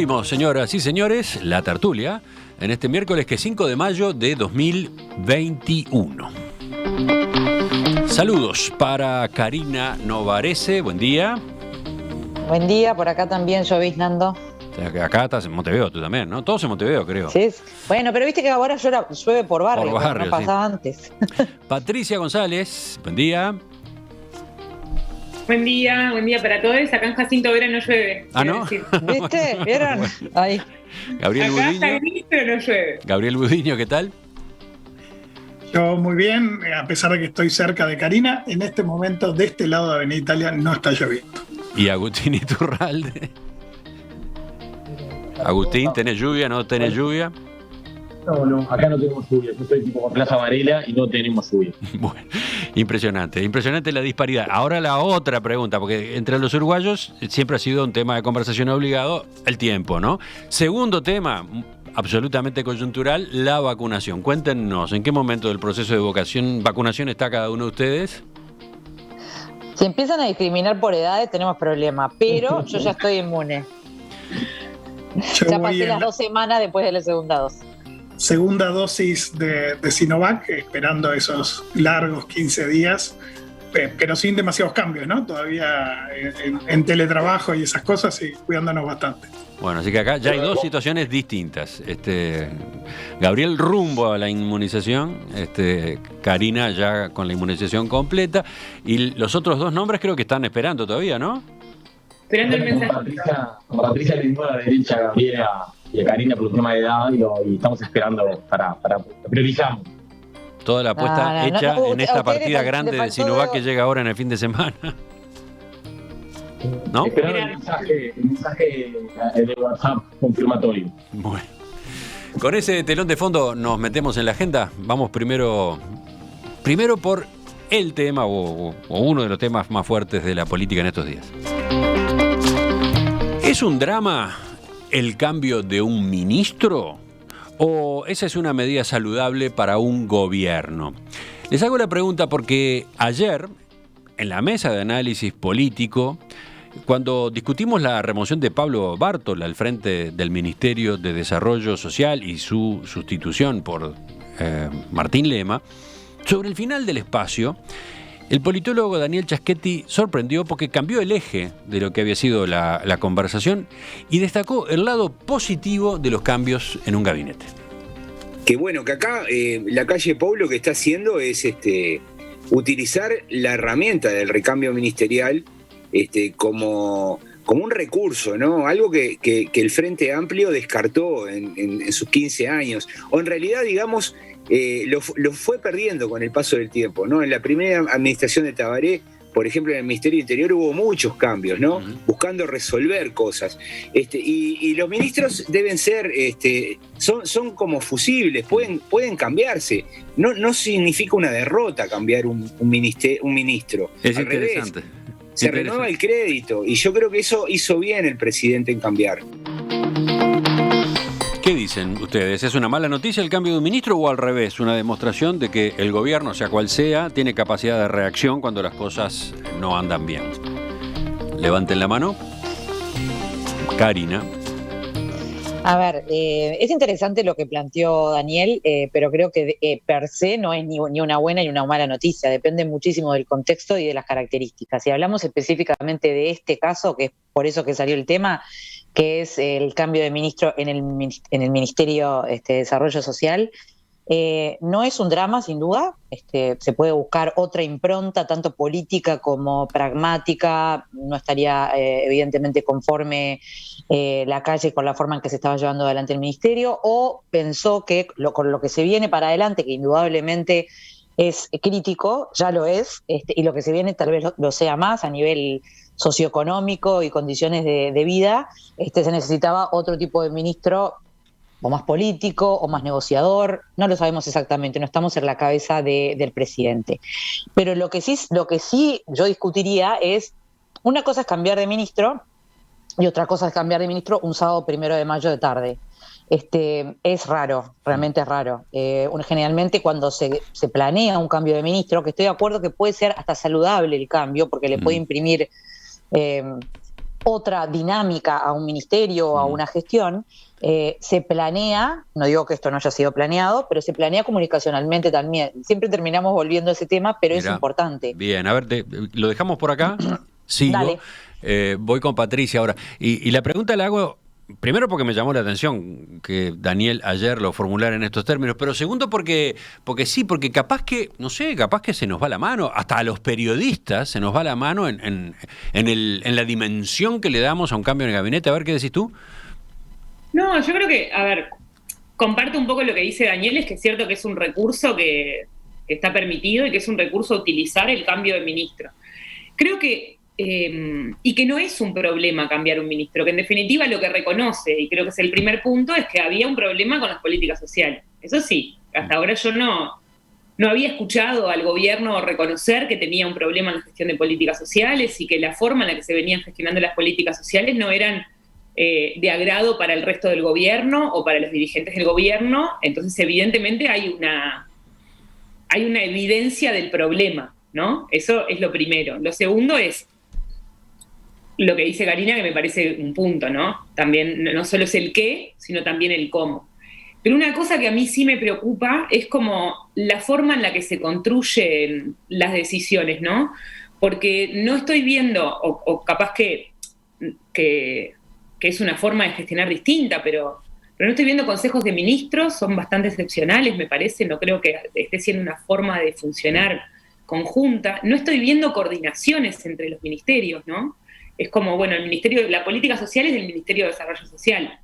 Abrimos, señoras y señores, la tertulia en este miércoles que es 5 de mayo de 2021. Saludos para Karina Novarese, buen día. Buen día, por acá también lloviznando. Acá estás en Montevideo, tú también, ¿no? Todos en Montevideo, creo. Sí, bueno, pero viste que ahora llueve por barrio, por barrio, no pasaba antes. Patricia González, buen día. Buen día para todos. Acá en Jacinto Vera no llueve. Ah, ¿no? ¿Viste? ¿Vieron? Ahí. Gabriel Acá Budiño. está gris, pero no llueve. Gabriel Budiño, ¿qué tal? Yo muy bien, a pesar de que estoy cerca de Karina, en este momento de este lado de Avenida Italia no está lloviendo. Y Agustín Iturralde. Agustín, ¿tenés lluvia? ¿No tenés lluvia? No, acá no tenemos lluvia. Yo estoy tipo con Plaza Varela y no tenemos lluvia. Bueno, impresionante la disparidad. Ahora la otra pregunta, porque entre los uruguayos siempre ha sido un tema de conversación obligado, el tiempo, ¿no? Segundo tema, absolutamente coyuntural, la vacunación. Cuéntenos, ¿en qué momento del proceso de vacunación está cada uno de ustedes? Si empiezan a discriminar por edades tenemos problemas, pero yo ya estoy inmune. Ya pasé las 2 semanas después de la segunda dosis. Segunda dosis de Sinovac, esperando esos largos 15 días, pero sin demasiados cambios, ¿no? Todavía en teletrabajo y esas cosas, y cuidándonos bastante. Bueno, así que acá ya hay dos situaciones distintas. Gabriel rumbo a la inmunización, Karina ya con la inmunización completa, y los otros dos nombres creo que están esperando todavía, ¿no? Esperando el mensaje. Con Patricia le dimos a la derecha a Gabriela y a Karina por el tema de edad y estamos esperando para priorizamos. Toda la apuesta hecha en esta partida grande de Sinovac que llega ahora en el fin de semana. ¿No? Esperando el mensaje de WhatsApp confirmatorio. Bueno. Con ese telón de fondo nos metemos en la agenda. Vamos primero por el tema o uno de los temas más fuertes de la política en estos días. ¿Es un drama el cambio de un ministro? ¿O esa es una medida saludable para un gobierno? Les hago la pregunta porque ayer, en la mesa de análisis político, cuando discutimos la remoción de Pablo Bartol al frente del Ministerio de Desarrollo Social y su sustitución por Martín Lema, sobre el final del espacio, el politólogo Daniel Chaschetti sorprendió porque cambió el eje de lo que había sido la conversación y destacó el lado positivo de los cambios en un gabinete. Que bueno, que acá la calle Pou lo que está haciendo es utilizar la herramienta del recambio ministerial como un recurso, ¿no? Algo que el Frente Amplio descartó en sus 15 años. O en realidad, digamos, lo fue perdiendo con el paso del tiempo, ¿no? En la primera administración de Tabaré, por ejemplo, en el Ministerio del Interior hubo muchos cambios, ¿no? Buscando resolver cosas. Y los ministros deben ser, son como fusibles, pueden cambiarse. No significa una derrota cambiar un ministro. Es al interesante. Revés. Se renueva el crédito y yo creo que eso hizo bien el presidente en cambiar. ¿Qué dicen ustedes? ¿Es una mala noticia el cambio de un ministro o al revés? Una demostración de que el gobierno, sea cual sea, tiene capacidad de reacción cuando las cosas no andan bien. Levanten la mano. Karina. A ver, es interesante lo que planteó Daniel, pero creo que per se no es ni una buena ni una mala noticia, depende muchísimo del contexto y de las características. Si hablamos específicamente de este caso, que es por eso que salió el tema, que es el cambio de ministro en el Ministerio de Desarrollo Social, no es un drama, sin duda. Se puede buscar otra impronta, tanto política como pragmática. No estaría evidentemente conforme la calle con la forma en que se estaba llevando adelante el ministerio, o pensó que con lo que se viene para adelante, que indudablemente es crítico, ya lo es, y lo que se viene tal vez lo sea más a nivel socioeconómico y condiciones de vida, se necesitaba otro tipo de ministro, o más político, o más negociador, no lo sabemos exactamente, no estamos en la cabeza del presidente. Pero lo que sí yo discutiría es, una cosa es cambiar de ministro, y otra cosa es cambiar de ministro un sábado 1 de mayo de tarde. Es raro, realmente es raro. Generalmente cuando se planea un cambio de ministro, que estoy de acuerdo que puede ser hasta saludable el cambio, porque le puede imprimir otra dinámica a un ministerio o a una gestión, se planea, no digo que esto no haya sido planeado, pero se planea comunicacionalmente también. Siempre terminamos volviendo a ese tema, pero Mirá, es importante. Bien, a ver, ¿lo dejamos por acá? Sigo. Dale. Voy con Patricia ahora. Y la pregunta la hago, primero porque me llamó la atención que Daniel ayer lo formulara en estos términos, pero segundo porque sí, porque capaz que, no sé, capaz que se nos va la mano, hasta a los periodistas se nos va la mano en la dimensión que le damos a un cambio en el gabinete. A ver, ¿qué decís tú? No, yo creo que, a ver, comparto un poco lo que dice Daniel, es que es cierto que es un recurso que está permitido y que es un recurso a utilizar el cambio de ministro. Creo que, y que no es un problema cambiar un ministro, que en definitiva lo que reconoce, y creo que es el primer punto, es que había un problema con las políticas sociales. Eso sí, hasta ahora yo no había escuchado al gobierno reconocer que tenía un problema en la gestión de políticas sociales y que la forma en la que se venían gestionando las políticas sociales no eran de agrado para el resto del gobierno o para los dirigentes del gobierno. Entonces, evidentemente, hay una evidencia del problema, ¿no? Eso es lo primero. Lo segundo es lo que dice Karina, que me parece un punto, ¿no? También no solo es el qué, sino también el cómo. Pero una cosa que a mí sí me preocupa es como la forma en la que se construyen las decisiones, ¿no? Porque no estoy viendo, o capaz que es una forma de gestionar distinta, pero no estoy viendo consejos de ministros, son bastante excepcionales, me parece, no creo que esté siendo una forma de funcionar conjunta. No estoy viendo coordinaciones entre los ministerios, ¿no? Es como, bueno, la política social es del Ministerio de Desarrollo Social.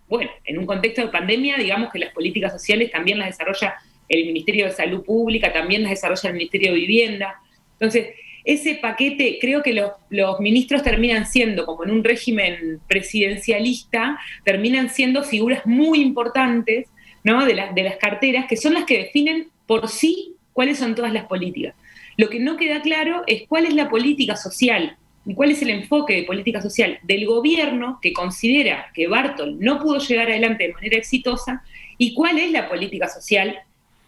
Bueno, en un contexto de pandemia, digamos que las políticas sociales también las desarrolla el Ministerio de Salud Pública, también las desarrolla el Ministerio de Vivienda. Entonces, ese paquete, creo que los ministros terminan siendo, como en un régimen presidencialista, terminan siendo figuras muy importantes, ¿no? de las carteras, que son las que definen por sí cuáles son todas las políticas. Lo que no queda claro es cuál es la política social y cuál es el enfoque de política social del gobierno que considera que Bartol no pudo llegar adelante de manera exitosa y cuál es la política social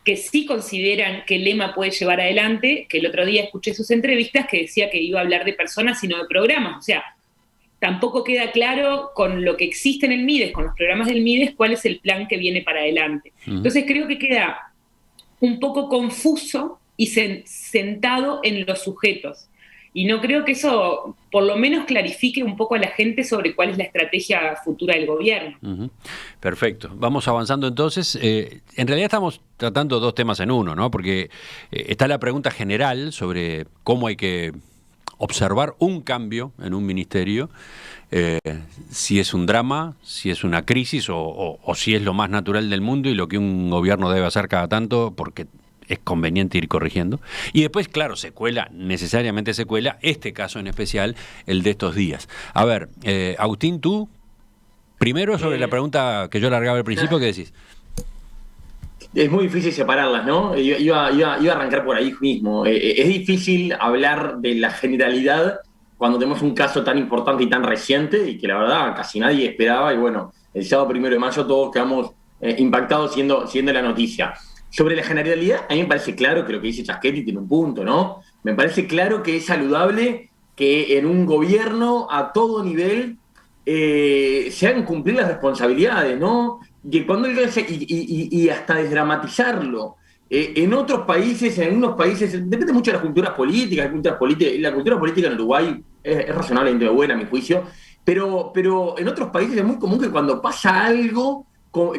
que sí consideran que Lema puede llevar adelante, que el otro día escuché sus entrevistas que decía que iba a hablar de personas y no de programas. O sea, tampoco queda claro con lo que existe en el MIDES, con los programas del MIDES, cuál es el plan que viene para adelante. Entonces creo que queda un poco confuso y sentado en los sujetos. Y no creo que eso, por lo menos, clarifique un poco a la gente sobre cuál es la estrategia futura del gobierno. Perfecto. Vamos avanzando entonces. En realidad estamos tratando dos temas en uno, ¿no? Porque está la pregunta general sobre cómo hay que observar un cambio en un ministerio, si es un drama, si es una crisis o si es lo más natural del mundo y lo que un gobierno debe hacer cada tanto porque es conveniente ir corrigiendo. Y después, claro, necesariamente se cuela este caso en especial, el de estos días. A ver, Agustín, tú, primero sobre la pregunta que yo largaba al principio, ¿qué decís? Es muy difícil separarlas, ¿no? Iba a arrancar por ahí mismo. Es difícil hablar de la generalidad cuando tenemos un caso tan importante y tan reciente y que la verdad casi nadie esperaba. Y bueno, el sábado 1 de mayo todos quedamos impactados siendo la noticia. Sobre la generalidad, a mí me parece claro que lo que dice Chaschetti tiene un punto, ¿no? Me parece claro que es saludable que en un gobierno a todo nivel se hagan cumplir las responsabilidades, ¿no? Que cuando y hasta desdramatizarlo. En otros países, en algunos países, depende mucho de las culturas políticas, la cultura política en Uruguay es razonablemente buena, a mi juicio, pero en otros países es muy común que cuando pasa algo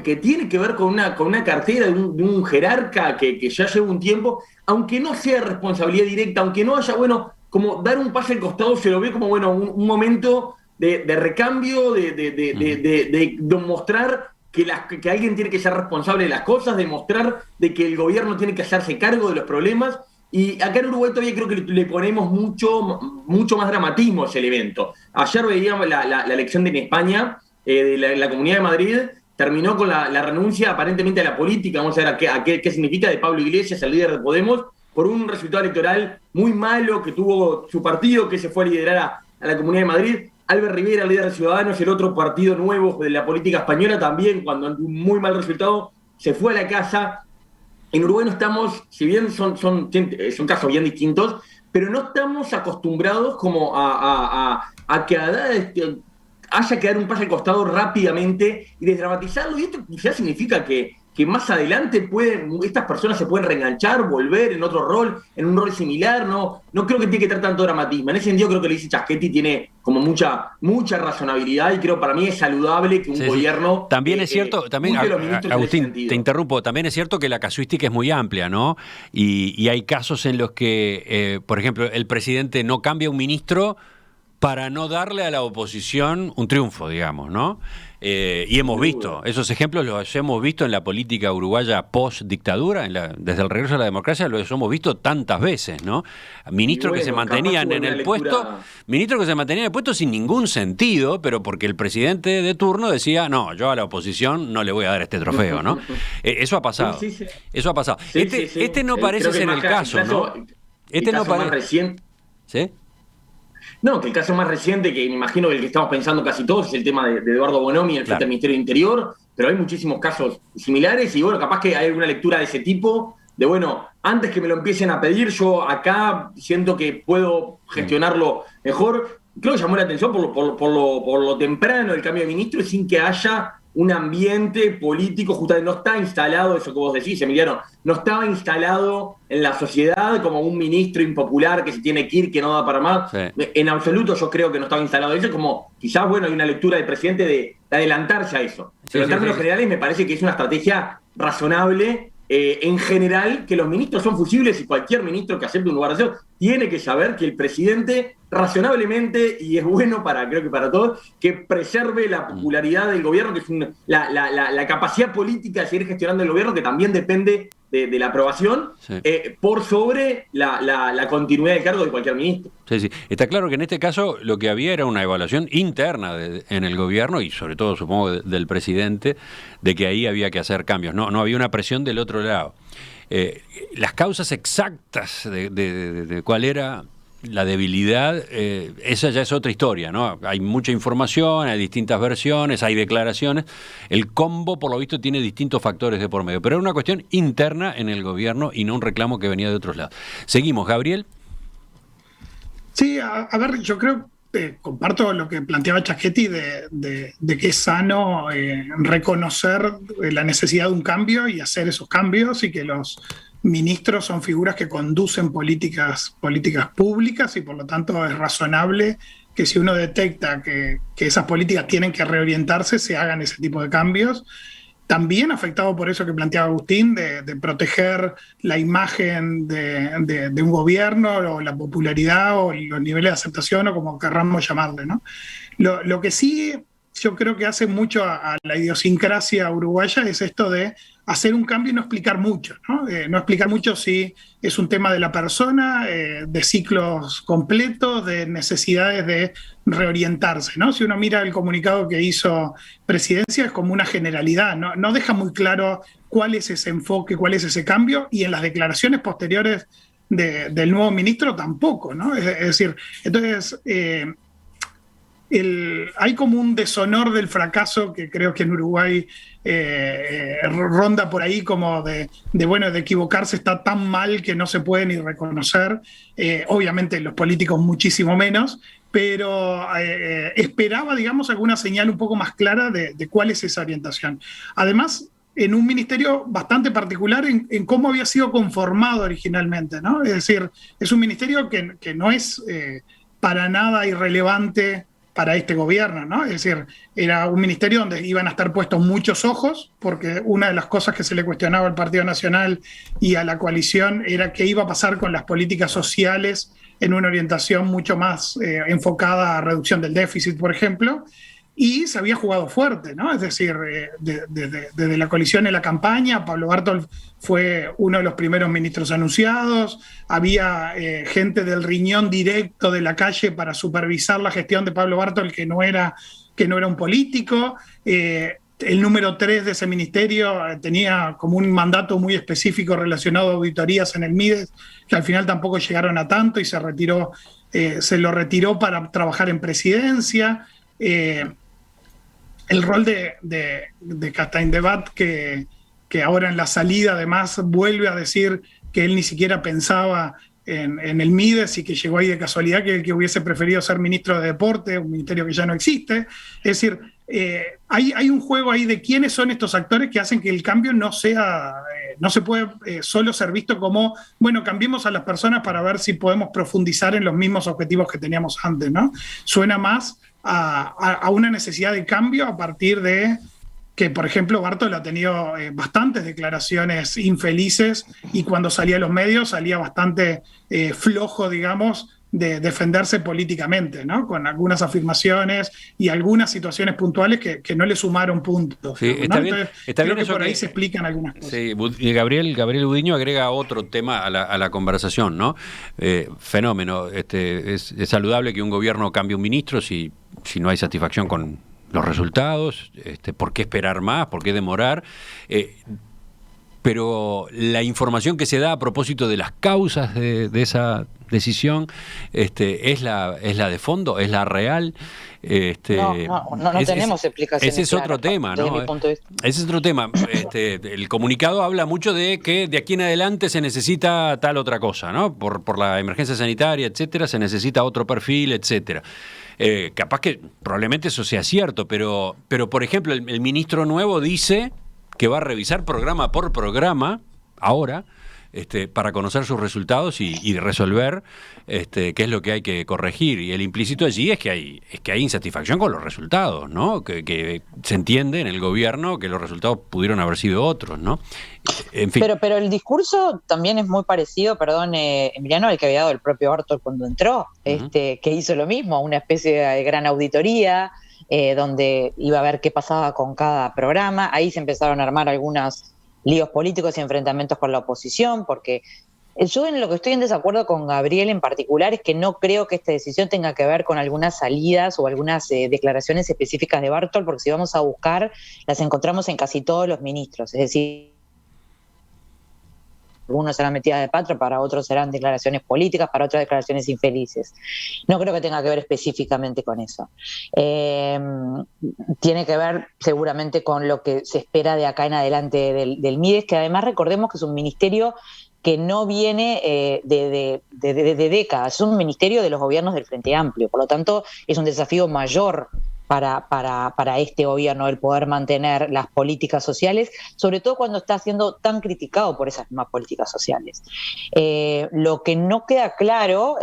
que tiene que ver con una cartera de un jerarca que ya lleva un tiempo, aunque no sea responsabilidad directa, aunque no haya, bueno, como dar un paso al costado, se lo ve como, bueno, un momento de recambio, de mostrar que alguien tiene que ser responsable de las cosas, de mostrar de que el gobierno tiene que hacerse cargo de los problemas. Y acá en Uruguay todavía creo que le ponemos mucho más dramatismo a ese evento. Ayer veíamos la elección en España, de la Comunidad de Madrid, terminó con la renuncia aparentemente a la política, vamos a ver qué significa, de Pablo Iglesias, el líder de Podemos, por un resultado electoral muy malo que tuvo su partido, que se fue a liderar a la Comunidad de Madrid. Albert Rivera, líder de Ciudadanos, el otro partido nuevo de la política española, también, cuando ante un muy mal resultado, se fue a la casa. En Uruguay no estamos, si bien son casos bien distintos, pero no estamos acostumbrados como a a que Haddad haya que dar un paso al costado rápidamente y desdramatizarlo. Y esto quizás significa que más adelante estas personas se pueden reenganchar, volver en otro rol, en un rol similar. No creo que tiene que tener tanto dramatismo. En ese sentido creo que lo dice Chaschetti tiene como mucha razonabilidad, y creo para mí es saludable que un gobierno... Sí. También es cierto, Agustín, te interrumpo, también es cierto que la casuística es muy amplia, ¿no? Y hay casos en los que, por ejemplo, el presidente no cambia un ministro para no darle a la oposición un triunfo, digamos, ¿no? Y hemos visto, esos ejemplos los hemos visto en la política uruguaya post-dictadura, desde el regreso a la democracia los hemos visto tantas veces, ¿no? Ministros que se mantenían en el puesto, sin ningún sentido, pero porque el presidente de turno decía, no, yo a la oposición no le voy a dar este trofeo, ¿no? Eso ha pasado, eso ha pasado. Este no parece ser el caso, ¿no? Este no parece... ¿Sí? No, que el caso más reciente, que me imagino que el que estamos pensando casi todos, es el tema de Eduardo Bonomi, el frente del Ministerio del Interior, pero hay muchísimos casos similares y bueno, capaz que hay alguna lectura de ese tipo, de bueno, antes que me lo empiecen a pedir, yo acá siento que puedo gestionarlo mejor. Creo que llamó la atención por lo temprano del cambio de ministro y sin que haya un ambiente político, justamente no está instalado, eso que vos decís, Emiliano, no estaba instalado en la sociedad como un ministro impopular que se tiene que ir, que no da para más. Sí. En absoluto yo creo que no estaba instalado eso, como quizás, bueno, hay una lectura del presidente de adelantarse a eso. Pero en términos generales me parece que es una estrategia razonable. En general, que los ministros son fusibles y cualquier ministro que acepte un lugar de eso tiene que saber que el presidente razonablemente, y es bueno creo que para todos, que preserve la popularidad del gobierno, que es la capacidad política de seguir gestionando el gobierno, que también depende de la aprobación, por sobre la continuidad de cargo de cualquier ministro. Sí. Está claro que en este caso lo que había era una evaluación interna en el gobierno y sobre todo supongo del presidente, de que ahí había que hacer cambios. No había una presión del otro lado. Las causas exactas de cuál era la debilidad, esa ya es otra historia, ¿no? Hay mucha información, hay distintas versiones, hay declaraciones. El combo, por lo visto, tiene distintos factores de por medio. Pero era una cuestión interna en el gobierno y no un reclamo que venía de otros lados. Seguimos, Gabriel. Sí, a ver, yo creo que comparto lo que planteaba Chaschetti de que es sano reconocer la necesidad de un cambio y hacer esos cambios, y que los ministros son figuras que conducen políticas públicas, y por lo tanto es razonable que si uno detecta que esas políticas tienen que reorientarse, se hagan ese tipo de cambios. También afectado por eso que planteaba Agustín, de proteger la imagen de un gobierno, o la popularidad, o los niveles de aceptación, o como querramos llamarle, ¿no? Lo que sí yo creo que hace mucho a la idiosincrasia uruguaya es esto de hacer un cambio y no explicar mucho, ¿no? No explicar mucho si es un tema de la persona, de ciclos completos, de necesidades de reorientarse, ¿no? Si uno mira el comunicado que hizo Presidencia, es como una generalidad, no deja muy claro cuál es ese enfoque, cuál es ese cambio, y en las declaraciones posteriores del nuevo ministro tampoco, ¿no? Es decir, entonces... hay como un deshonor del fracaso que creo que en Uruguay ronda por ahí, como de equivocarse está tan mal que no se puede ni reconocer. Obviamente los políticos muchísimo menos, pero esperaba, digamos, alguna señal un poco más clara de cuál es esa orientación. Además, en un ministerio bastante particular en cómo había sido conformado originalmente, ¿no? Es decir, es un ministerio que no es para nada irrelevante para este gobierno, ¿no? Es decir, era un ministerio donde iban a estar puestos muchos ojos, porque una de las cosas que se le cuestionaba al Partido Nacional y a la coalición era qué iba a pasar con las políticas sociales en una orientación mucho más enfocada a reducción del déficit, por ejemplo, y se había jugado fuerte, ¿no? Es decir, desde la coalición en la campaña, Pablo Bartol fue uno de los primeros ministros anunciados, había gente del riñón directo de la calle para supervisar la gestión de Pablo Bartol, que no era un político. El número 3 de ese ministerio tenía como un mandato muy específico relacionado a auditorías en el Mides, que al final tampoco llegaron a tanto, y se lo retiró para trabajar en presidencia. El rol de Castaing-Debat, que ahora en la salida además vuelve a decir que él ni siquiera pensaba en el Mides y que llegó ahí de casualidad, que hubiese preferido ser ministro de Deporte, un ministerio que ya no existe. Es decir, hay un juego ahí de quiénes son estos actores que hacen que el cambio no se puede solo ser visto como, bueno, cambiemos a las personas para ver si podemos profundizar en los mismos objetivos que teníamos antes, ¿no? Suena más a una necesidad de cambio a partir de que, por ejemplo, Bartol ha tenido bastantes declaraciones infelices y cuando salía a los medios salía bastante flojo, digamos, de defenderse políticamente, ¿no? Con algunas afirmaciones y algunas situaciones puntuales que no le sumaron puntos. Sí, ¿no? está bien, Entonces, está creo bien que por ahí que se explican algunas cosas. Sí, Gabriel Budiño agrega otro tema a la conversación, ¿no? Fenómeno. Es saludable que un gobierno cambie un ministro si no hay satisfacción con los resultados. ¿Por qué esperar más? ¿Por qué demorar? Pero la información que se da a propósito de las causas de esa decisión es la de fondo, es la real. No tenemos explicaciones. Ese es otro tema, ¿no? Desde mi punto de vista. Ese es otro tema. El comunicado habla mucho de que de aquí en adelante se necesita tal otra cosa, ¿no? Por la emergencia sanitaria, etcétera, se necesita otro perfil, etcétera. Capaz que probablemente eso sea cierto, pero por ejemplo, el ministro nuevo dice que va a revisar programa por programa ahora, para conocer sus resultados y resolver qué es lo que hay que corregir. Y el implícito allí es que hay insatisfacción con los resultados, ¿no? Que se entiende en el gobierno que los resultados pudieron haber sido otros, ¿no? En fin. Pero el discurso también es muy parecido, Emiliano, al que había dado el propio Bartol cuando entró, que hizo lo mismo, una especie de gran auditoría, donde iba a ver qué pasaba con cada programa. Ahí se empezaron a armar algunos líos políticos y enfrentamientos con la oposición, porque yo en lo que estoy en desacuerdo con Gabriel en particular es que no creo que esta decisión tenga que ver con algunas salidas o algunas declaraciones específicas de Bartol, porque si vamos a buscar, las encontramos en casi todos los ministros, es decir, algunos serán metidas de pata, para otros serán declaraciones políticas, para otras declaraciones infelices. No creo que tenga que ver específicamente con eso. Tiene que ver seguramente con lo que se espera de acá en adelante del Mides, que además recordemos que es un ministerio que no viene de décadas, es un ministerio de los gobiernos del Frente Amplio, por lo tanto es un desafío mayor para este gobierno el poder mantener las políticas sociales, sobre todo cuando está siendo tan criticado por esas mismas políticas sociales. Lo que no queda claro,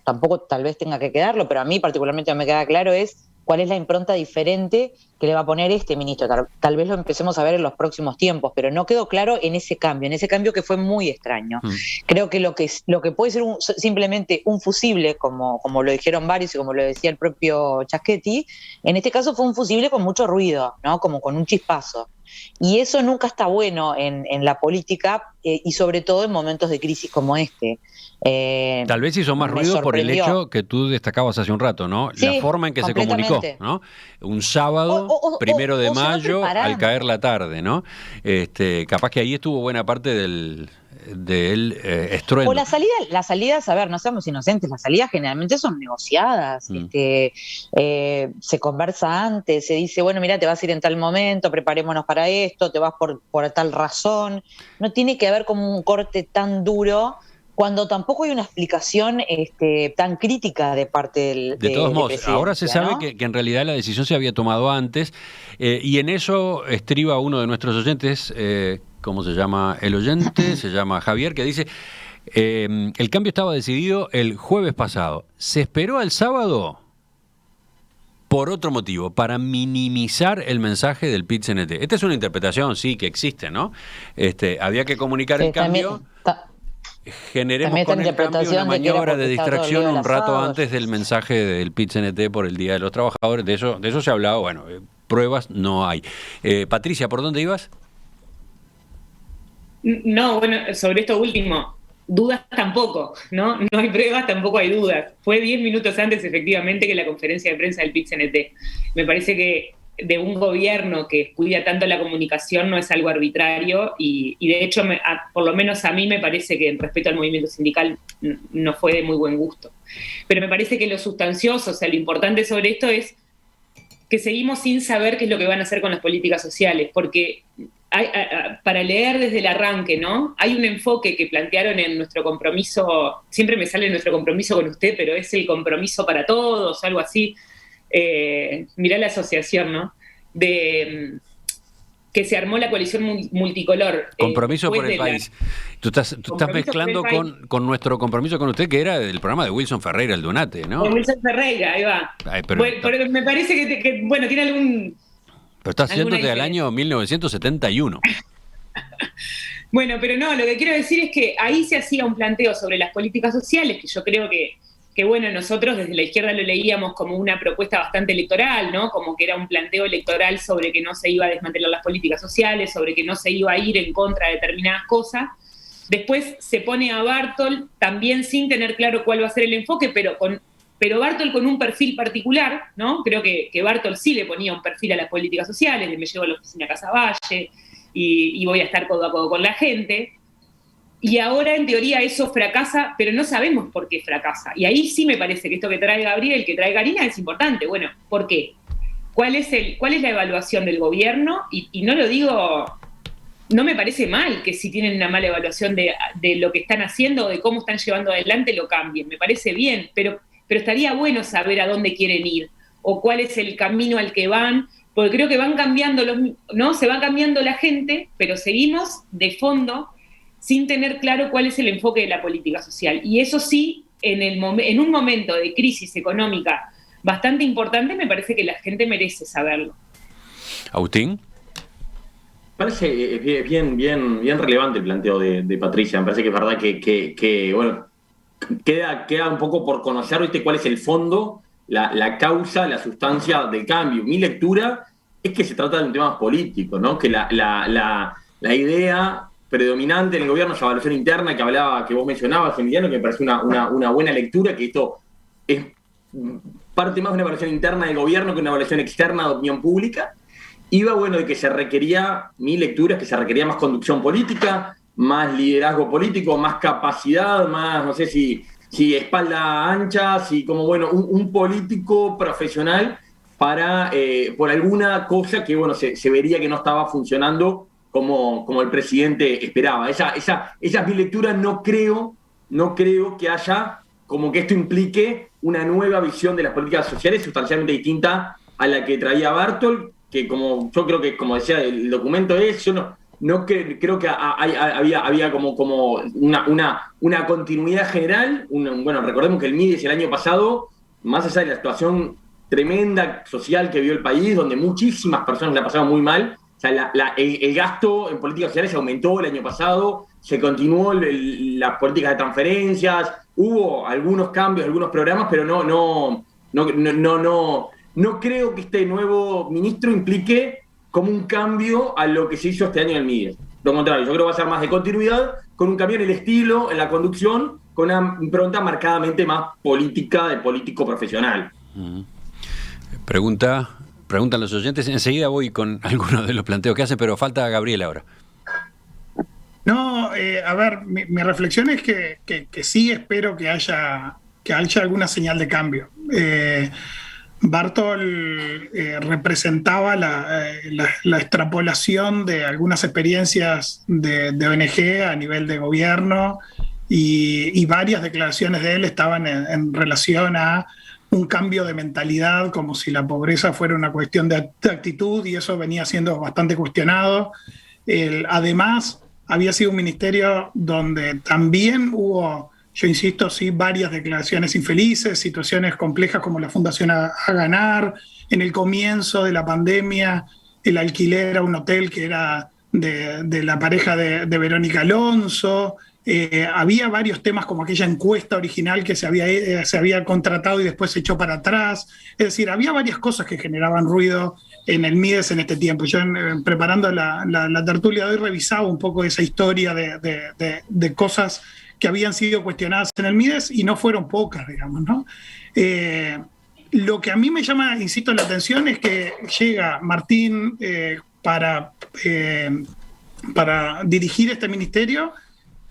tampoco tal vez tenga que quedarlo, pero a mí particularmente no me queda claro es cuál es la impronta diferente que le va a poner este ministro. Tal vez lo empecemos a ver en los próximos tiempos, pero no quedó claro en ese cambio que fue muy extraño. Creo que lo que puede ser simplemente un fusible, como lo dijeron varios y como lo decía el propio Chaschetti, en este caso fue un fusible con mucho ruido, ¿no? Como con un chispazo. Y eso nunca está bueno en la política y sobre todo en momentos de crisis como este. Tal vez hizo más ruido por el hecho que tú destacabas hace un rato, ¿no? Sí, la forma en que se comunicó, ¿no? Un sábado, 1 de mayo, al caer la tarde, ¿no? Capaz que ahí estuvo buena parte del estruendo. O las salidas, a ver, no seamos inocentes, las salidas generalmente son negociadas, se conversa antes, se dice, bueno, mira, te vas a ir en tal momento, preparémonos para esto, te vas por tal razón. No tiene que haber como un corte tan duro cuando tampoco hay una explicación tan crítica de parte del De todos modos, ahora se sabe, ¿no? que en realidad la decisión se había tomado antes, y en eso estriba uno de nuestros oyentes, ¿cómo se llama el oyente? Se llama Javier, que dice, el cambio estaba decidido el jueves pasado. Se esperó al sábado por otro motivo, para minimizar el mensaje del PIT-CNT. Esta es una interpretación, sí, que existe, ¿no? Había que comunicar el cambio. Generemos con el cambio una maniobra de distracción un rato antes del mensaje del PIT-CNT por el Día de los Trabajadores. De eso se ha hablado. Bueno, pruebas no hay. Patricia, ¿por dónde ibas? No, bueno, sobre esto último, dudas tampoco, ¿no? No hay pruebas, tampoco hay dudas. Fue 10 minutos antes, efectivamente, que la conferencia de prensa del PIT-CNT. Me parece que de un gobierno que cuida tanto la comunicación no es algo arbitrario y de hecho, por lo menos a mí me parece que en respeto al movimiento sindical no fue de muy buen gusto. Pero me parece que lo sustancioso, o sea, lo importante sobre esto es que seguimos sin saber qué es lo que van a hacer con las políticas sociales, porque para leer desde el arranque, ¿no? Hay un enfoque que plantearon en nuestro compromiso, siempre me sale nuestro compromiso con usted, pero es el compromiso para todos, algo así. Mirá la asociación, ¿no? Que se armó la coalición multicolor. Compromiso por el país. Tú estás mezclando con nuestro compromiso con usted, que era del programa de Wilson Ferreira, el Dunate, ¿no? De Wilson Ferreira, ahí va. Pero me parece que tiene algún... Pero estás yéndote al año 1971. Bueno, pero no, lo que quiero decir es que ahí se hacía un planteo sobre las políticas sociales, que yo creo que bueno, nosotros desde la izquierda lo leíamos como una propuesta bastante electoral, ¿no? Como que era un planteo electoral sobre que no se iba a desmantelar las políticas sociales, sobre que no se iba a ir en contra de determinadas cosas. Después se pone a Bartol también sin tener claro cuál va a ser el enfoque, pero Bartol con un perfil particular, ¿no? Creo que Bartol sí le ponía un perfil a las políticas sociales, de me llevo a la oficina Casaballe y voy a estar codo a codo con la gente. Y ahora, en teoría, eso fracasa, pero no sabemos por qué fracasa. Y ahí sí me parece que esto que trae Gabriel, que trae Karina, es importante. Bueno, ¿por qué? ¿Cuál es la evaluación del gobierno? Y no lo digo, no me parece mal que si tienen una mala evaluación de lo que están haciendo o de cómo están llevando adelante, lo cambien. Me parece bien, pero estaría bueno saber a dónde quieren ir o cuál es el camino al que van, porque creo que van cambiando ¿no? Se va cambiando la gente, pero seguimos de fondo sin tener claro cuál es el enfoque de la política social. Y eso sí, en un momento de crisis económica bastante importante, me parece que la gente merece saberlo. ¿Agustín? Me parece bien relevante el planteo de Patricia. Me parece que es verdad que bueno, queda un poco por conocer, ¿viste? Cuál es el fondo, la causa, la sustancia del cambio. Mi lectura es que se trata de un tema político, ¿no? Que la idea predominante en el gobierno es la evaluación interna que vos mencionabas, Emiliano, que me parece una buena lectura, que esto es parte más de una evaluación interna del gobierno que una evaluación externa de opinión pública. Iba, bueno, de que mi lectura es que se requería más conducción política, más liderazgo político, más capacidad, más, no sé si espalda ancha, si como, bueno, un político profesional para, por alguna cosa que, bueno, se vería que no estaba funcionando como el presidente esperaba. Esa es mi lectura. No creo que haya como que esto implique una nueva visión de las políticas sociales sustancialmente distinta a la que traía Bartol, que como yo creo que, como decía el documento, yo no creo que había como una continuidad general. Bueno, recordemos que el Mides el año pasado, más allá de la situación tremenda social que vio el país, donde muchísimas personas la pasaron muy mal, o sea, el gasto en políticas sociales aumentó el año pasado, se continuó las políticas de transferencias, hubo algunos cambios, algunos programas, pero no creo que este nuevo ministro implique como un cambio a lo que se hizo este año en el Mides. Lo contrario, yo creo que va a ser más de continuidad, con un cambio en el estilo, en la conducción, con una impronta marcadamente más política, de político profesional. Preguntan los oyentes, enseguida voy con algunos de los planteos que hacen, pero falta Gabriel ahora. No, a ver, mi reflexión es que sí espero que haya alguna señal de cambio. Bartol representaba la extrapolación de algunas experiencias de ONG a nivel de gobierno y varias declaraciones de él estaban en relación a un cambio de mentalidad, como si la pobreza fuera una cuestión de actitud, y eso venía siendo bastante cuestionado. Además, había sido un ministerio donde también hubo, yo insisto, sí, varias declaraciones infelices, situaciones complejas como la Fundación a Ganar. En el comienzo de la pandemia, el alquiler a un hotel que era de la pareja de Verónica Alonso. Había varios temas como aquella encuesta original que se había contratado y después se echó para atrás. Es decir, había varias cosas que generaban ruido en el Mides en este tiempo. Yo preparando la tertulia de hoy revisaba un poco esa historia de cosas que habían sido cuestionadas en el Mides y no fueron pocas, digamos, ¿no? Lo que a mí me llama, insisto, la atención es que llega Martín para dirigir este ministerio.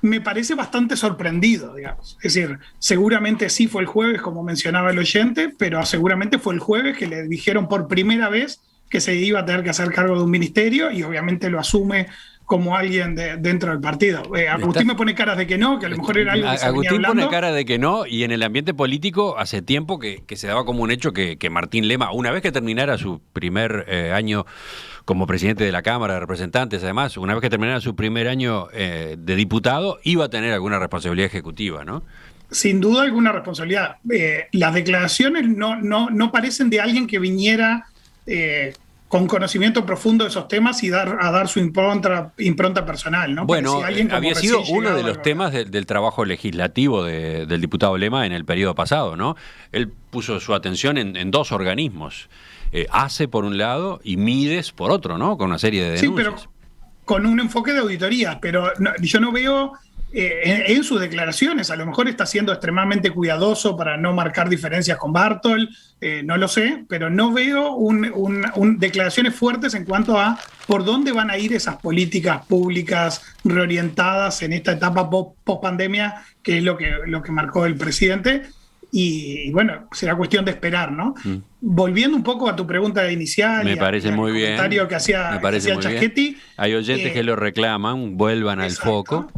Me parece bastante sorprendido, digamos. Es decir, seguramente sí fue el jueves, como mencionaba el oyente, pero seguramente fue el jueves que le dijeron por primera vez que se iba a tener que hacer cargo de un ministerio y obviamente lo asume como alguien dentro del partido. Agustín me pone caras de que no, que a lo mejor era algo que se venía Agustín hablando. pone cara de que no, y en el ambiente político hace tiempo que se daba como un hecho que Martín Lema, una vez que terminara su primer año como presidente de la Cámara de Representantes, además, una vez que terminara su primer año de diputado, iba a tener alguna responsabilidad ejecutiva, ¿no? Sin duda alguna responsabilidad. Las declaraciones no parecen de alguien que viniera con conocimiento profundo de esos temas y a dar su impronta personal, ¿no? Bueno, había sido uno de los temas del del trabajo legislativo del diputado Lema en el periodo pasado, ¿no? Él puso su atención en dos organismos, ACE por un lado y Mides por otro, ¿no? Con una serie de denuncias. Sí, pero con un enfoque de auditoría, pero yo no veo en sus declaraciones, a lo mejor está siendo extremadamente cuidadoso para no marcar diferencias con Bartol, no lo sé, pero no veo declaraciones fuertes en cuanto a por dónde van a ir esas políticas públicas reorientadas en esta etapa post-pandemia, que es lo que marcó el presidente. Y bueno, será cuestión de esperar, ¿no? Volviendo un poco a tu pregunta inicial, me parece muy bien. El comentario que hacía Chaschetti. Hay oyentes que lo reclaman, vuelvan al foco.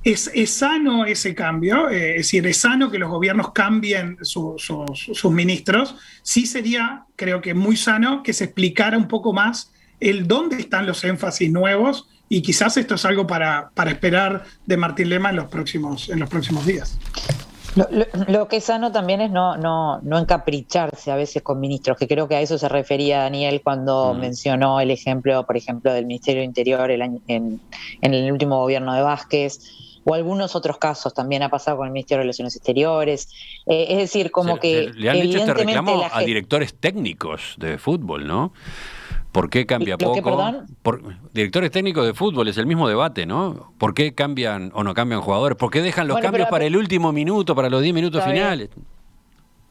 Es sano ese cambio, es decir, es sano que los gobiernos cambien sus ministros. Sí sería, creo que muy sano, que se explicara un poco más el dónde están los énfasis nuevos, y quizás esto es algo para esperar de Martín Lema en los próximos días. Lo que es sano también es no encapricharse a veces con ministros, que creo que a eso se refería Daniel cuando mencionó el ejemplo, por ejemplo, del Ministerio del Interior en el último gobierno de Vázquez, o algunos otros casos también ha pasado con el Ministerio de Relaciones Exteriores. Es decir, como que le han hecho este evidentemente reclamo a directores técnicos de fútbol, ¿no? ¿Por qué cambia poco? ¿Perdón? Directores técnicos de fútbol es el mismo debate, ¿no? ¿Por qué cambian o no cambian jugadores? ¿Por qué dejan los cambios para el último minuto, para los 10 minutos finales?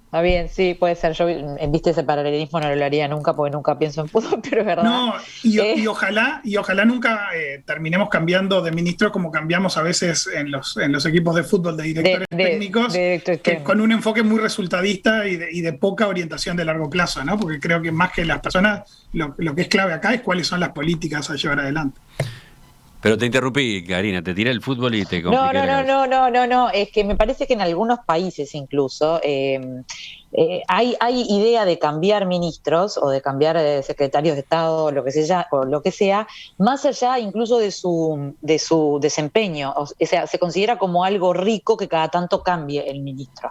Está bien, sí, puede ser. Yo, viste, ese paralelismo no lo haría nunca porque nunca pienso en fútbol, pero es verdad. No, y ojalá nunca terminemos cambiando de ministro como cambiamos a veces en los equipos de fútbol de directores técnicos, que con un enfoque muy resultadista y de poca orientación de largo plazo, ¿no? Porque creo que más que las personas, lo que es clave acá es cuáles son las políticas a llevar adelante. Pero te interrumpí, Karina, te tiré el fútbol y te compliqué. No, es que me parece que en algunos países incluso hay idea de cambiar ministros o de cambiar secretarios de Estado o lo que sea, más allá incluso de su desempeño. O sea, se considera como algo rico que cada tanto cambie el ministro.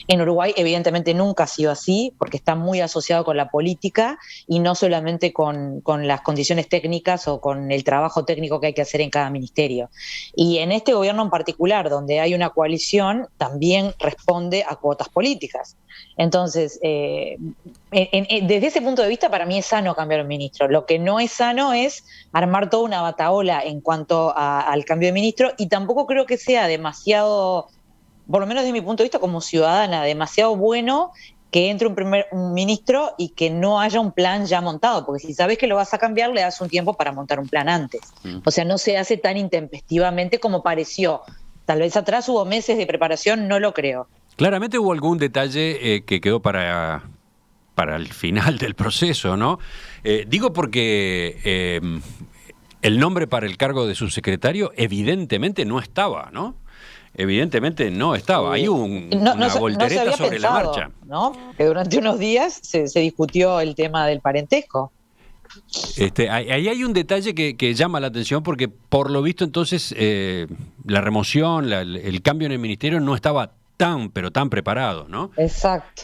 En Uruguay evidentemente nunca ha sido así, porque está muy asociado con la política y no solamente con las condiciones técnicas o con el trabajo técnico que hay que hacer en cada ministerio. Y en este gobierno en particular, donde hay una coalición, también responde a cuotas políticas. Entonces, desde ese punto de vista, para mí es sano cambiar un ministro. Lo que no es sano es armar toda una batahola en cuanto al cambio de ministro, y tampoco creo que sea demasiado, por lo menos desde mi punto de vista como ciudadana, demasiado bueno que entre un ministro y que no haya un plan ya montado, porque si sabes que lo vas a cambiar, le das un tiempo para montar un plan antes. O sea, no se hace tan intempestivamente como pareció. Tal vez atrás hubo meses de preparación, no lo creo. Claramente hubo algún detalle que quedó para el final del proceso, ¿no? Digo porque el nombre para el cargo de subsecretario evidentemente no estaba, ¿no? Evidentemente no estaba. Hay una voltereta sobre pensado, la marcha. ¿No? Que durante unos días se discutió el tema del parentesco. Ahí hay un detalle que llama la atención porque por lo visto entonces la remoción, el cambio en el ministerio no estaba pero tan preparado, ¿no? Exacto.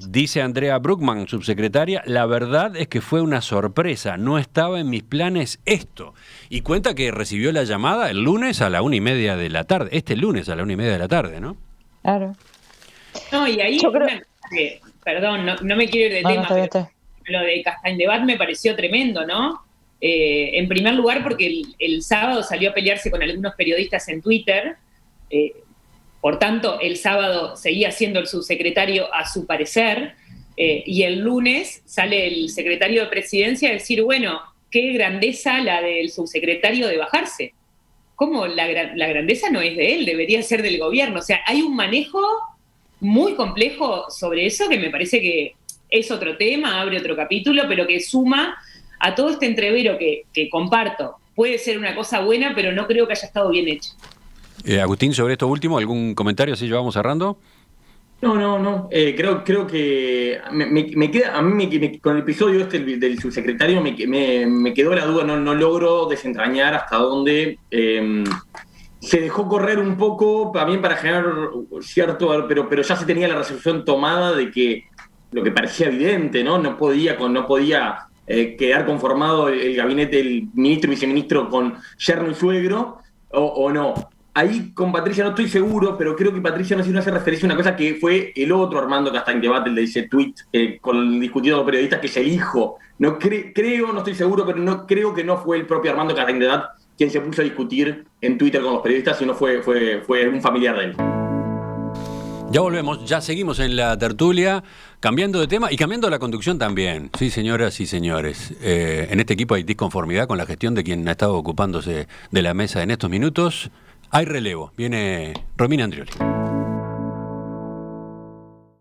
Dice Andrea Bruckmann, subsecretaria, la verdad es que fue una sorpresa, no estaba en mis planes esto. Y cuenta que recibió la llamada el lunes a la 1:30 de la tarde, este lunes a la 1:30 de la tarde, ¿no? Claro. No, y ahí, perdón, no me quiero ir de tema, pero lo de Castañdebat me pareció tremendo, ¿no? En primer lugar porque el sábado salió a pelearse con algunos periodistas en Twitter, por tanto, el sábado seguía siendo el subsecretario a su parecer, y el lunes sale el secretario de Presidencia a decir, bueno, qué grandeza la del subsecretario de bajarse. ¿Cómo? La grandeza no es de él, debería ser del gobierno. O sea, hay un manejo muy complejo sobre eso que me parece que es otro tema, abre otro capítulo, pero que suma a todo este entrevero que comparto. Puede ser una cosa buena, pero no creo que haya estado bien hecha. Agustín, sobre esto último, ¿algún comentario así ya vamos cerrando? No. Creo que me queda, a mí con el episodio este del subsecretario me quedó la duda, no logro desentrañar hasta dónde se dejó correr un poco también para generar cierto, pero ya se tenía la resolución tomada de que lo que parecía evidente, no podía quedar conformado el gabinete del ministro y viceministro con yerno y suegro, o no. Ahí con Patricia no estoy seguro, pero creo que Patricia no hace referencia a una cosa que fue el otro Armando Castañdebate, el de ese tweet discutido con los periodistas, que es el hijo. No estoy seguro, pero no creo que no fue el propio Armando Castañdebate quien se puso a discutir en Twitter con los periodistas, sino fue un familiar de él. Ya volvemos, ya seguimos en la tertulia, cambiando de tema y cambiando la conducción también. Sí, señoras y señores, en este equipo hay disconformidad con la gestión de quien ha estado ocupándose de la mesa en estos minutos. Hay relevo, viene Romina Andrioli.